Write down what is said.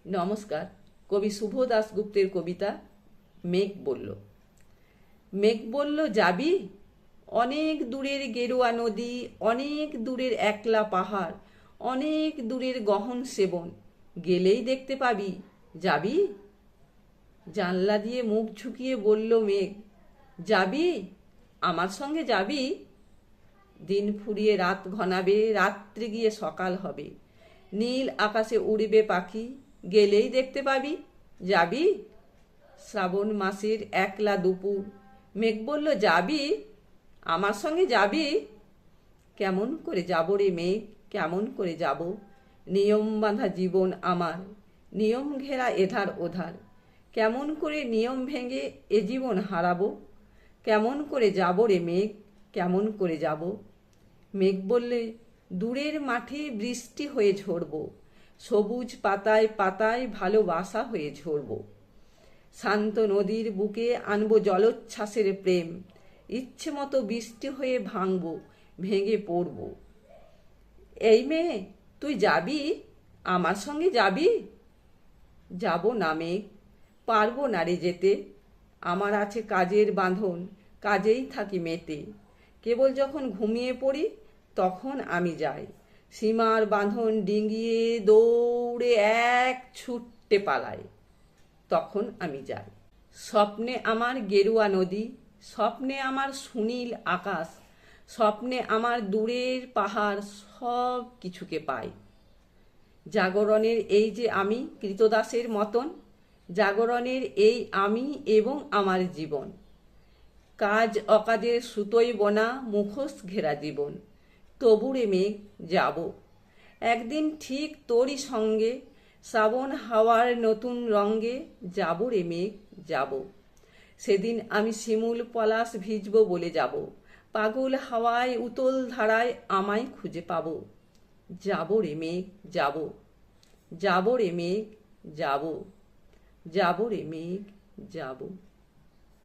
নমস্কার। কবি শুভ দাশগুপ্তের কবিতা মেঘ বলল। মেঘ বলল, যাবি? অনেক দূরের গেরুয়া নদী, অনেক দূরের একলা পাহাড়, অনেক দূরের গহন সেবন, গেলেই দেখতে পাবি। যাবি? জানলা দিয়ে মুখ ঝুঁকিয়ে বলল মেঘ, যাবি? আমার সঙ্গে যাবি? দিন ফুরিয়ে রাত ঘনাবে, রাত্রি গিয়ে সকাল হবে, নীল আকাশে উড়বে পাখি, গেলেই দেখতে পাবি। যাবি? শ্রাবণ মাসের একলা দুপুর, মেঘ বলল, যাবি? আমার সঙ্গে যাবি? কেমন করে যাব রে মেঘ, কেমন করে যাব? নিয়ম বাঁধা জীবন আমার, নিয়ম ঘেরা এধার ওধার, কেমন করে নিয়ম ভেঙে এ জীবন হারাবো? কেমন করে যাব রে মেঘ, কেমন করে যাব? মেঘ বললে, দূরের মাঠে বৃষ্টি হয়ে ঝরব, সবুজ পাতায় পাতায় ভালোবাসা হয়ে ঝরব, শান্ত নদীর বুকে আনবো জলোচ্ছ্বাসের প্রেম, ইচ্ছে মতো বৃষ্টি হয়ে ভাঙবো, ভেঙে পড়ব। এই মেয়ে, তুই যাবি? আমার সঙ্গে যাবি? যাব না মেঘ, পারবো না রে যেতে, আমার আছে কাজের বাঁধন, কাজেই থাকি মেতে, কেবল যখন ঘুমিয়ে পড়ি তখন আমি যাই, সীমার বাঁধন ডিঙিয়ে দৌড়ে এক ছুট্টে পালাই, তখন আমি যাই। স্বপ্নে আমার গেরুয়া নদী, স্বপ্নে আমার সুনীল আকাশ, স্বপ্নে আমার দূরের পাহাড়, সব কিছুকে পাই। জাগরণের এই যে আমি কৃতদাসের মতন, জাগরণের এই আমি এবং আমার জীবন, কাজ অকাজের সুতোয় বোনা মুখোশ ঘেরা জীবন, তবুরে মেঘ যাব একদিন ঠিক তোরই সঙ্গে, শ্রাবণ হাওয়ার নতুন রঙ্গে, যাব রে মেঘ যাব। সেদিন আমি শিমুল পলাশ ভিজব বলে যাব, পাগল হাওয়ায় উতল ধারায় আমায় খুঁজে পাব। যাব রে মেঘ যাব, যাব রে মেঘ যাব, যাব রে মেঘ যাব।